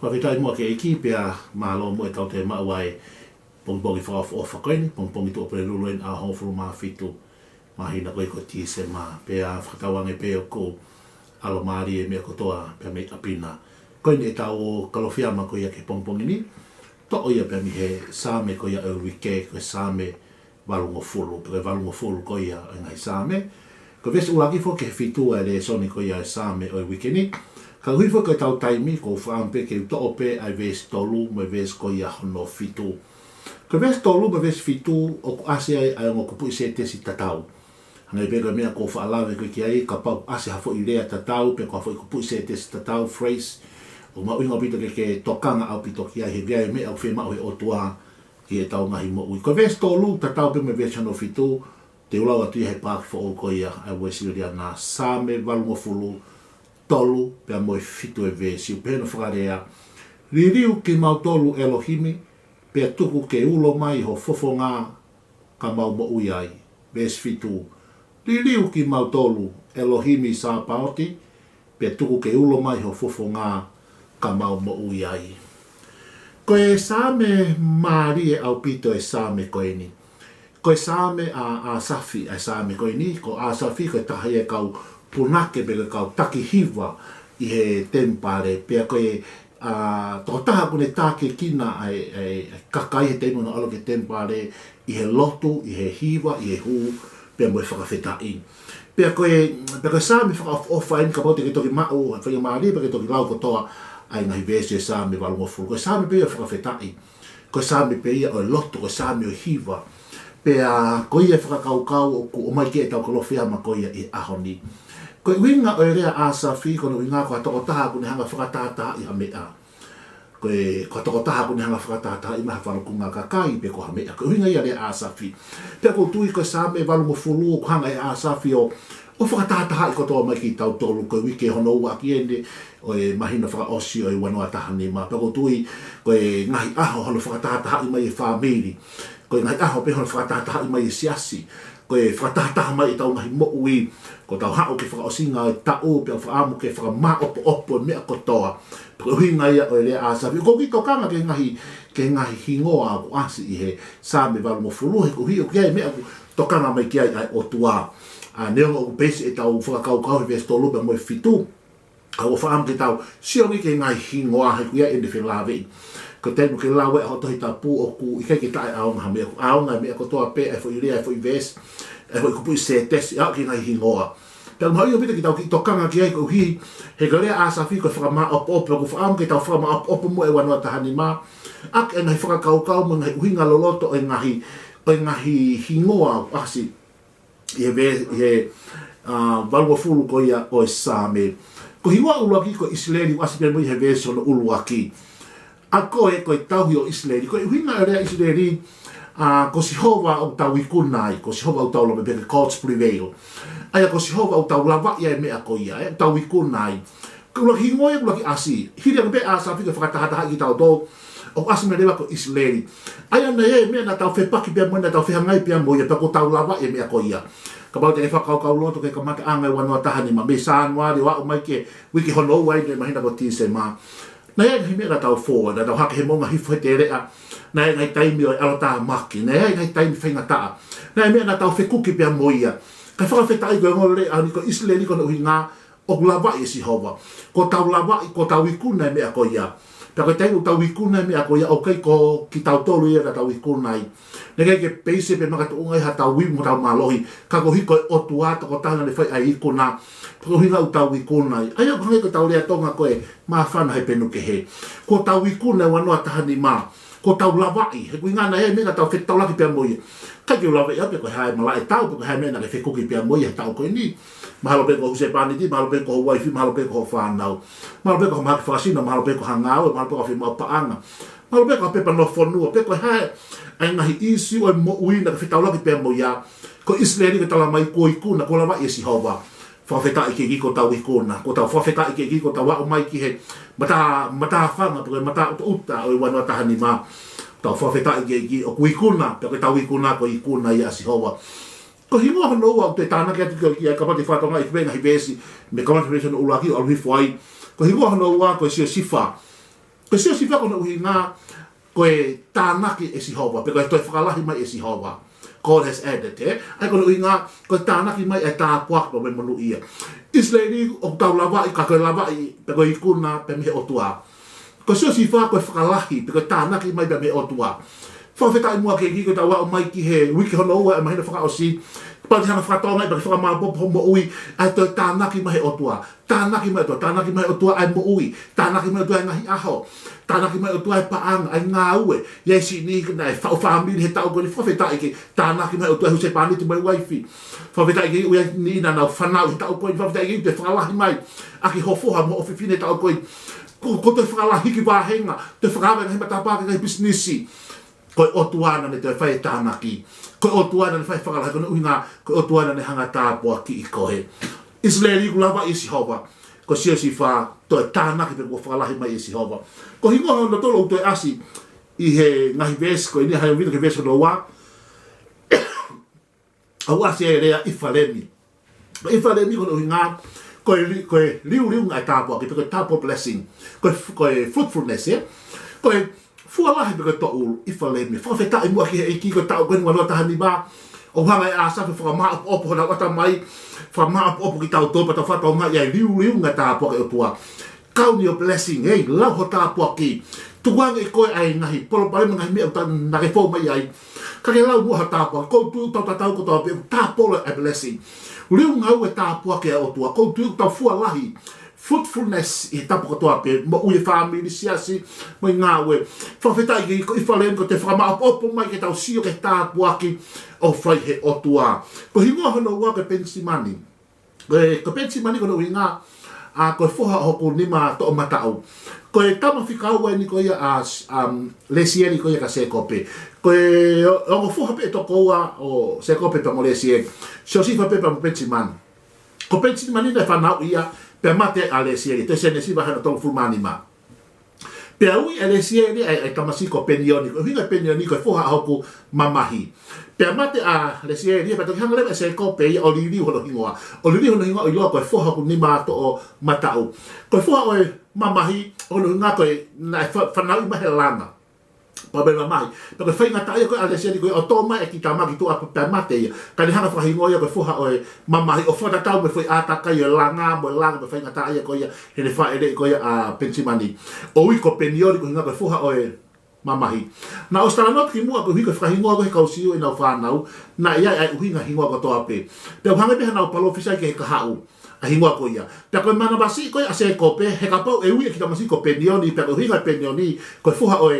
Whawhitai mua ke ekipea malo mo e tau te mauai pongi whaafu o whakaini, pongi tu opere luluin a hofuru maa fitu mahina koe ko tise maa pea whakatawange peo ko alo maari e mea kotoa pea me apina koini e tau o Kalofiama ko ia ke pongi ni to o ia pea mi he Saame ko ia e wike ko Saame valungo fulu pe valungo fulu ko ia ngai Saame ko vesi ulagi fo ke fitu e le soni ko ia e Saame o wike ni ka hui fo ko tau taimi ko whaampe ke to ope ai vesi tolu me vesi ko ia hono fitu ko vesi tolu me vesi fitu o ko ase ai ngo kupu se te si tatau hangai pega mea ko whaalawe ko ki ai ka pau ase hafo i rea tatau pe ko hafo i kupu se te si tatau phrase o ma uinga pito ke tokanga au pito ki ai he gai mea au whema o he otua ki e tau ngahi mo ui ko vesi tolu tatau pe me vesi hono fitu te ulau atu i he pāki fo o ko ia ai wesi ria na Saame valungo fulu tolu pe mo fitu e vesi pe no whakarea Liliu kimautolu Elohimi pe tuku ke ulo mai ho fofonga ka mau mo ui ai vesi fitu Liliu kimautolu Elohimi sa paoti pe tuku ke ulo mai ho fofonga ka mau mo ui ai ko e Saame maari e au pito e Saame koe ni ko e Saame a Safi e Saame koe ni ko a Safi ko e tahi e kau punake pega kau taki hiva i he tempare pea koe tokotaha kune tāke kina ai kakai he teimo no alo ke tempare i he lotu, i he hiva, i he hu pea moe whakawhetai pea koe Saame whakaofa in ka pote ke toki mau whai maari pea ke toki lau kotoa ai ngahi vese e Saame valungo fulu koe Saame pea whakawhetai koe Saame pea o lotu, koe Saame o hiva pea koe e whakakaukau o mai ke e tau Kalofiama koe i ahoni ko winga o rea Asafi ko winga ko tokotaha ko hanga whakatata i hamea ko tokotaha ko hanga whakatata i maha whanukunga kakai pe ko hamea ko winga i rea Asafi pe ko tui ko Saame valungo fulu ko hanga i Asafi o whakatata i ko toa mai ki tau tolu ko wike hono ua ki ende o e mahina whakaosi o e wanoa tahani ma pe ko tui ko e ngahi aho hono whakatata i mai e whamiri ko e ngahi aho pe hono whakatata i mai e siasi ko e whakatata mai i tau ngahi mo ui ko tau hao ke whakaosinga e tau pe whaamu ke whakama opo mea kotoa ko hinga ia o e lea Asafi ko ki tokanga ke ngahi hingoa ko asi i he Saame valungo fulu he ko hi o kia mea tokanga mai kia ai o tua neonga o pesi e tau whakakaukau he vesi tolu pe moe fitu ka o whaamu ke tau siongi ke ngahi hingoa he kuia ende whelawei ko tenu ke lawe ho tohi tapu o ku i kai ke tae aonga mea aonga mea kotoa pe e fo i rea e fo i vesi e hoi kupu i se tesi au ki ngai hingoa. Pea mahoi o pita ki tau ki tokanga ki ai ko hi he garea Asafi ko whakama opo ko whaamu ki tau whakama opo mo e wanoa tahani ma ak e ngai whakakaukau mo ngai uhinga loloto e ngahi hingoa asi i he valua fulu ko ia o e Saame. Ko hingoa uluaki ko Israeli asi pia mo i he vesi ono uluaki. A koe tauhi o Israeli, ko uhinga area Israeli ko Sihova au tau i kunai, ko Sihova au tau lobe peke courts prevail. Aia ko Sihova au tau lava ia e mea ko ia, tau i kunai. Ko ulaki hingoe, ulaki asi. Hiri anga pe Asafi ka whakatahataha ki tau tō, o asi me rewa ko Israeli. Aia na e mea na tau whepaki pia moe, na tau whehangai pia moe, pe ko tau lava ia mea ko ia. Ka pau te e whakaukau loto ke ka maka angai wanua tahani ma me sānuari, wa o mai ke wiki hono uai ne mahina ko tise ma. Na e ngai mea na tau fōa, na tau hake he monga hifo he te rea, na e ngai taimi o e alota maki, na e ngai taimi whaingataa, na e mea na tau whekuki pia moia. Kai whakawhetai koe ngore rea, ni ko Israeli ko na uhi ngā, o lava i Sihova. Ko tau lava, ko tau ikuna e mea ko ia. Pea koe taimu tau ikuna e mea ko ia, o kai ko ki tau tolu ia ka tau ikuna i. Ne kai ke peise pe maka tuunga i ha tau wimu tau malohi, ka ko hiko e otu ata ko tanga ne whai ai ikuna, ko hinga u tau ikuna i. Aia ko hangi ko tau lea tonga koe, maa whana he penu ke he. Ko tau ikuna e wanoa tahani maa. Ko tau lawai, he kui ngana e mena tau whetau laki pia moia. Kai ki lawai ape koe hae malai tau, koe hae mena ke whekuki pia moia tau koe ni. Mahalo pe ko huse pani ti, mahalo pe ko ho waifi, mahalo pe ko ho whanau. Mahalo pe ko ho mahaki whasina, mahalo pe ko hangau, mahalo pe ko whima o paanga. Mahalo pe ko ha pepa no whanua, pe koe hae ai ngahi isi o e mo uina ke whetau laki pia moia. Ko Israeli ke tala mai ko ikuna, ko lawai e Sihova. Whawhetai ke giko tau ikuna, ko tau whawhetai ke giko tau wao mai ki he mata whanga, porque mata uta o i wanua tahani ma. Tau whawhetai ke giko, o ku ikuna, porque tau ikuna ko ikuna i a Sihova. Ko hingoa hono ua o te tāna ki atu ki a kapati whatonga i whenga hi vesi, me kamati whenga no ulaki o alwhi whai. Ko hingoa hono ua ko i sio sifa, Ko sio si whako na uhi ngā koe tānaki e Sihova, pe koe toi whakalahi mai e Sihova. God has added, ai koe uhi ngā koe tānaki mai e tā puako me manu ia. Israeli o tau lawai, ka koe lawai, pe koe ikuna, pe mehe otua. Ko sio si whako e whakalahi, pe koe tānaki mai pe mehe otua. Whawhetai mua ke kiko tau wao mai ki he wiki hono ua e mahina whakaosi. Pati hana whakatoa ngai, paki whakamabopo mo ui, ai toi tānaki mai otua. Tānaki mai otua ai mo ui. Tānaki mai otua ai ngahi aho. Tānaki mai otua ai paanga, ai ngā ue. Iei si ni kina e whaamiri he tau koni whawhetai ki. Tānaki mai otua huse pāniti mai waifi. Whawhetai ki ui ni na nau whanau he tau koni. Whawhetai ki te whakalahi mai. Aki hofoha mo ofi tau koni. Ko te whakalahi ki wāhenga. Te whakawenga he matapāka kai businessi. Koe otuana ne te whai tānaki. Koe otuana ne whai whakalahi kona uhinga. Koe otuana ne hanga tāpua ki I kohe. Israeli kulawa I Sihova. Ko sio si wha toi tānaki pe kua whakalahi mai I Sihova. Ko hingoha na tolo toi asi I he ngahi vesi koe ni hai omita ke vesi kono wā. Au asi e rea Ifalemi. Ifalemi kona uhinga. Koe liu ngai tāpua ki pe koe tāpua blessing. Koe fruitfulness Koe fualahi pe koe to'u Ifalemi. Whawhetai mua ki he iki koe tau koe ngwanua tahani mā. O hanga e asafi whakamaa opo hona wata mai. Whakamaa opo ki tau tōpa tau whatau ngai ai liu ngai tāpua ke otua. Count your blessing, hey, lau ho tāpua ki. Tuang e koe ai ngahi. Polo pare ngahi mea uta nake fō mai ai. Kake lau mua ho tāpua. Kou tu tau tatau ko tau pe tāpolo e blessing. Liu ngau e tāpua ke otua. Kou tu tau fualahi. Fruitfulness I tapu katoa pe mo ui family siasi mo ngā ue whawhetai ki I whalem ko te whakamā opo mai ke tau sio ke tāpu aki o whai he otua ko hingoa hono ua ke pensimani ko pensimani kono ui ngā ko whoha hoku nima to o matau ko e tama whikau e ni ko ia lesieri ko ia ka sekope ko e ongo whoha pe toko ua o sekope pa mo lesieri sio sifa pe pa mo pensimani ko pensimani na whanau ia pe mate ale sieri te sene si bahana tong fulmani ma pe ui ale sieri ai tamasi ko penioni ko hinga penioni ko foha hoku mamahi pe mate ale sieri pe to hanga le se ko pe o Liliu hono hingoa o Liliu hono hingoa I lo ko foha ku ni ma to o matau ko foha o mamahi hono nga ko na fanau ma helanga pa be mai pe ko fainga tai ko ale sieri ko o toma e ki tamaki to a pe mate ka ni hanga fa hingoa ko foha o mamahi o fota tau me foi ataka I langa mo langa me fainga tai ko ia he ne fa ele ko ia a pensimani o wi ko peniori ko hinga ko foha o mamahi na ostara not ki mua ko hiko fa hingoa ko ka usio ina fa nau na ia ai hinga hingoa ko to ape pe hanga be na palo fisa ke ka hau a hingoa ko ia pe ko mana basi ko a se ko pe he ka pau e wi ki tamasi ko penioni pe ko hinga penioni ko foha o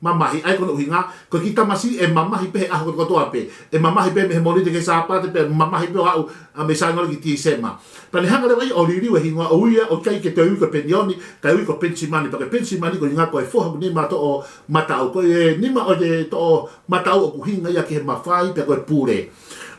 mamahi ai kono hinga ko kita masi e mamahi pe a ko to ape e mamahi pe me moli de ke sapa pe mamahi pe au a me sangol ki ti sema pa ni hanga le vai o Liliu e hinga o ia o kai ke te ko penioni ka ko pensimani pa ke pensimani ko hinga ko e foha ni ma to o matau ko e ni ma o de to matau o hinga ia ke mafai pe ko pure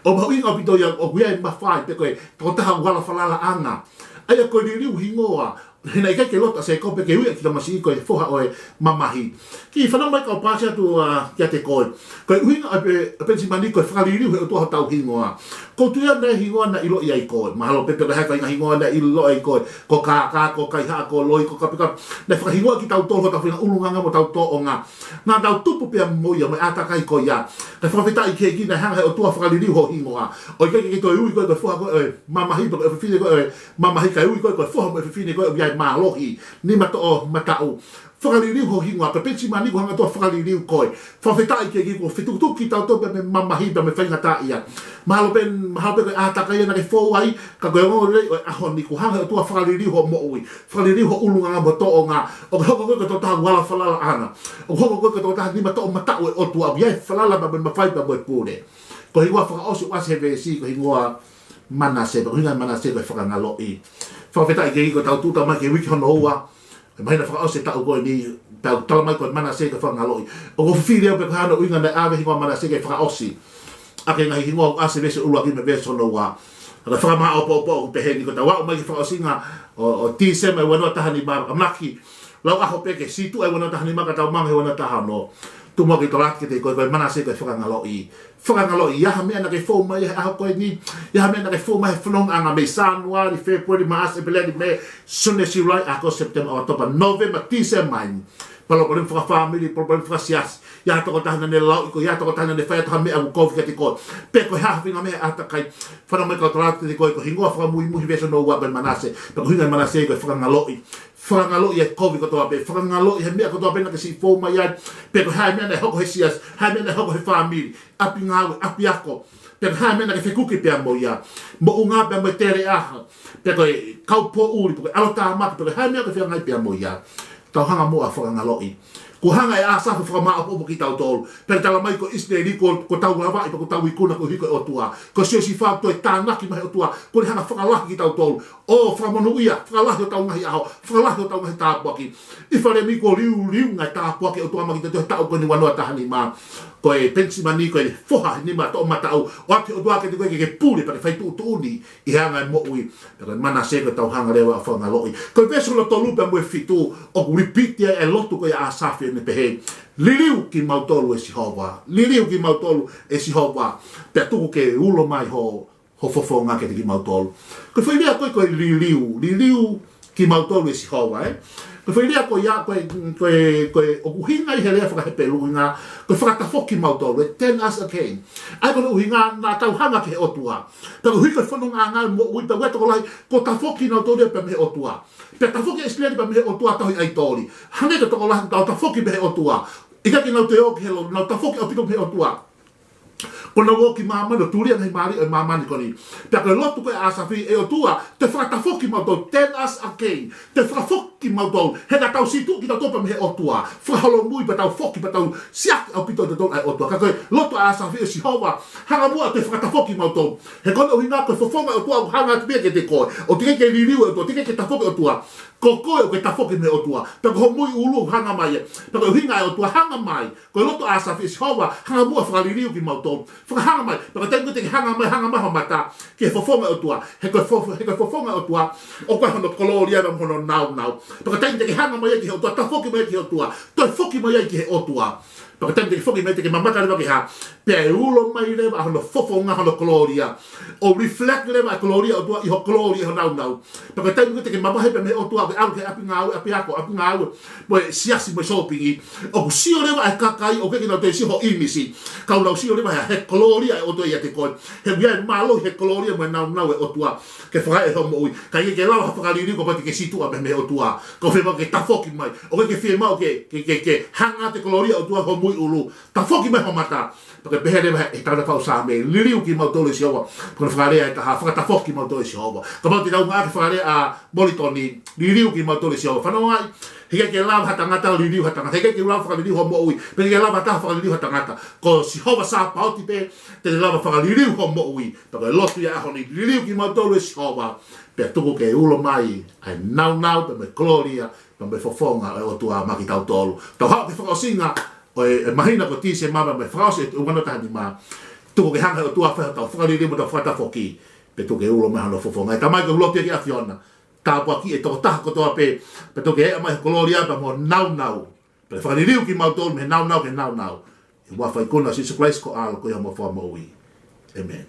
o ma winga pito ia o ia mafai pe ko to ta wala falala anga ai ko Liliu hingoa Hina ika ke lota se kope ke ui ki tamasi ko e foha o mamahi. Ki whanau mai ka o pāsia tu kia te koe. Ko e uhinga a pensimani ko e whakaririu he o tuaha tau hingoa. Ko tuia nei hingoa na ilo ia I koe. Mahalo pepe ka heka inga hingoa na ilo ia I koe. Ko kā, ko kaiha, ko loi, ko kapika. Nei whakahingoa ki tau tōho tau whina ulunganga mo tau tō o ngā. Nā tau tupu pia moia mai atakai ko ia. Nei whawhetai ke ki nei hanga he o tuaha whakaririu ho hingoa. O ika ki toi ui koe ko e foha ko e mamahi ko e whiwhine ko e mamahi kai ui koe ko e foha mo e whiwhine ko e malohi ni mato o matau whakaririu ho hingoa pe pensimani ko hanga toa whakaririu koe whawhetai ke ko whitukutu ki tau tope me mamahi pa me whaingata ia mahalo pe koe ataka ia na ke fōwai ka koe ngongo rei o aho ni ko hanga toa whakaririu ho mo'ui whakaririu ho ulunga mo to o ngā o hoko koe ko taha wala whalala ana o hoko koe ko taha ni mato o matau e o tua ia whalala pa me mawhai pa mo e pūre ko hingoa whakaosi wase hewe si ko hingoa manase ko hingoa manase ko whakangaloi whawhetai ke ko tau tuta mai ke wiki hono ua e mahina whakaose tau koe ni tau tala mai koe manase ke whakangaloi o ko whiwhiri au pe ko hana uinga na awe hingoa manase ke whakaosi a ke ngahi hingoa ase vese ua ki me vese hono ua aka whakamaha opo pe heni ko tau wau mai ke whakaosinga o tisema e wanua tahani mara amaki lau aho peke situ e wanua tahani mara tau mange wanua tahano tumo ki tolaki te koe manase ke whakangaloi whakangaloi iaha mea na ke fō mai aho koe ni iaha mea na ke fō mai whanong anga me Sanuari, February, Maas, Epileni me Sune Siulai ako September o topa November, December Palo fra family, palo fra sias. Ya to tahana ne lau ko ya to tahana ne fa to me au ko fika ko. Pe ko ha finga me ata kai. Fa me ko tra te ko hingo fra mu veso no wa ben manase. Pe ko hinga manase ko fra ngaloi. Fra ngaloi e ko ko to pe fra ngaloi he me ko to pe na si fo mai ya. Pe ko ha me ne ho ko sias, ha me ne ho ko family. Api ngau api ako. Pe ha me na ke ku ke pe mo ya. Mo unga pe mo tere a. Pe ko kau po uri pe alo ta ma pe ha me ko fe ngai pe mo ya. Tau hanga mo a fra ngaloi. Ko hanga e asa fa ma apo ki tau tol per tala mai ko isneri ko tau lava ko tau ikuna ko hiko o tua ko se si fa to tana ki mai o tua ko hanga fa la ki tau tol o fra monu ia fra la tau ngai ao fra la tau ngai ta po ki I fa le mi ko liu ngai ta po ki o tua ma ki tau ko ni wano ta ni ma ko e pensi mani ko e foha ni ma to mata o ate o tua ke ke puli pa fai tu ni I hanga mo ui per mana se ko tau hanga le wa fa ngaloi ko peso lo tolu pe mo fitu o repeat e lotu ko ya asafi ne pehe Liliu kimautolu e Sihova Liliu kimautolu e Sihova pe tuku ke ulo mai ho fofonga ke kimautolu ko foi lia ko Liliu kimautolu e Sihova ko foi lia ko ya ko o kuhinga I hele fa peluinga ko fa ta foki kimautolu 10 as again ai ko uhinga na tau hanga ke otua pero hiko fonga nga mo ui pe weto lai ko ta foki na tole pe me otua pe ta foki esleri pe me otua ta ai tori hane to ko la ta foki be otua ika ki na te o ke lo na ta foki o pito be otua ko na woki mama no turia nei mari e mama ni koni pe ko lotu ko asafi e otua te fa ta foki ma to 10 as again te fa foki ma to he na tau situ ki ta topa me otua fa halo mui pa tau foki pa tau siak o pito to ai otua ka ko lotu asafi e Sihova hanga mua te fa ta foki ma to he ko no hinga ko fofonga otua hanga te ke te ko o te ke Liliu o te ke ta foki otua ko o ke ta foki me otua pe ko mui ulu hanga mai pe ko hinga otua hanga mai ko lotu asafi e Sihova hanga mua fa Liliu ki ma to fa hanga mai pero tengo te hanga mai mata ke fofonga o tua he ko fofonga o tua o ko no koloria no no now pero tengo te hanga mai ki o tua ta foki mai ki o tua to foki mai ki o tua pero tengo te foki mai ki mamma ka ki ha pe ulo mai le ba no fofonga no koloria o reflect le ba koloria o tua I ho koloria now pero tengo te mamma he pe me o tua au ke api ngau mo siasi mo shopping o si o le ba ka kai o ke no te si ho imisi ka no si o le ba he koloria o to ia te ko he bia malo he koloria mo na e o tua ke fa e ho mo ka ke la fa Liliu ko pa ke situ a me o tua ko fe ba ke ta foki mai o ke firma o ke hanga te koloria o tua ho muy ulu ta foki mai ho mata porque behele e ta na fa Saame Liliu kimautolu e Sihova ko fa le ta ha fa ta foki kimautolu e Sihova ko ba te da nga fa le a molitoni Liliu kimautolu e Sihova fa no ai he ke la hata ngata Liliu hata ngata he ke la fa Liliu ho mo ui pe ke la ta fa Liliu hata ngata ko Sihova sa pa ti pe te la fa Liliu ho mo ui pe lo tu ya ho ni Liliu kimautolu e Sihova pe tuko ke ulo mai ai now pe me gloria pe me fofonga o tua maki tau tolu to ha ke fa singa o e mahina ko ti se mama me frase o ngana ta ni ma tuko ke hanga o tua fa fa Liliu mo ta fa ta foki pe tuko ke ulo mai no fofonga ta mai ko lo te ki afiona ta po ki e to ta ko to pe to ke mai gloria pa mo now pe fa Liliu kimautolu me now ke now e wa fa ikona si Christ ko al ko ya mo fa mo wi amen.